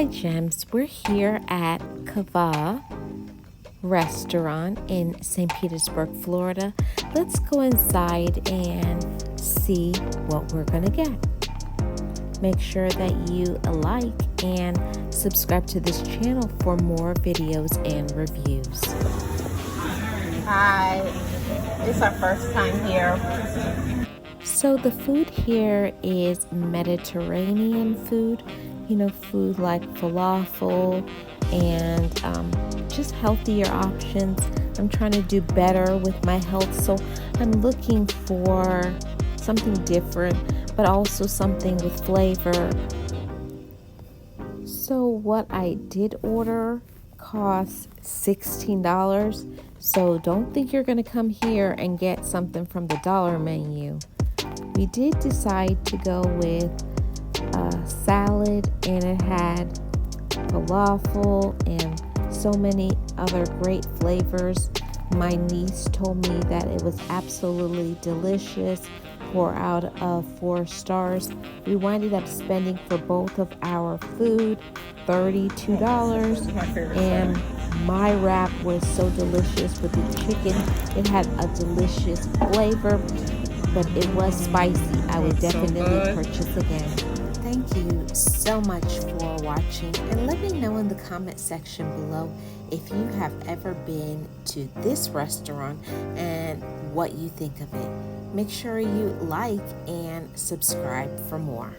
Hi Gems, we're here at Cava restaurant in St. Petersburg, Florida. Let's go inside and see what we're gonna get. Make sure that you like and subscribe to this channel for more videos and reviews. Hi, it's our first time here. So the food here is Mediterranean food, food like falafel and just healthier options. I'm trying to do better with my health, so I'm looking for something different, but also something with flavor. So what I did order cost $16, so don't think you're going to come here and get something from the dollar menu. We did decide to go with a salad, and it had falafel and so many other great flavors. My niece told me that it was absolutely delicious. 4 out of 4 stars. We winded up spending for both of our food $32, and my wrap was so delicious with the chicken. It had a delicious flavor, but it was spicy. I would definitely purchase again. Thank you so much for watching, and let me know in the comment section below if you have ever been to this restaurant and what you think of it. Make sure you like and subscribe for more.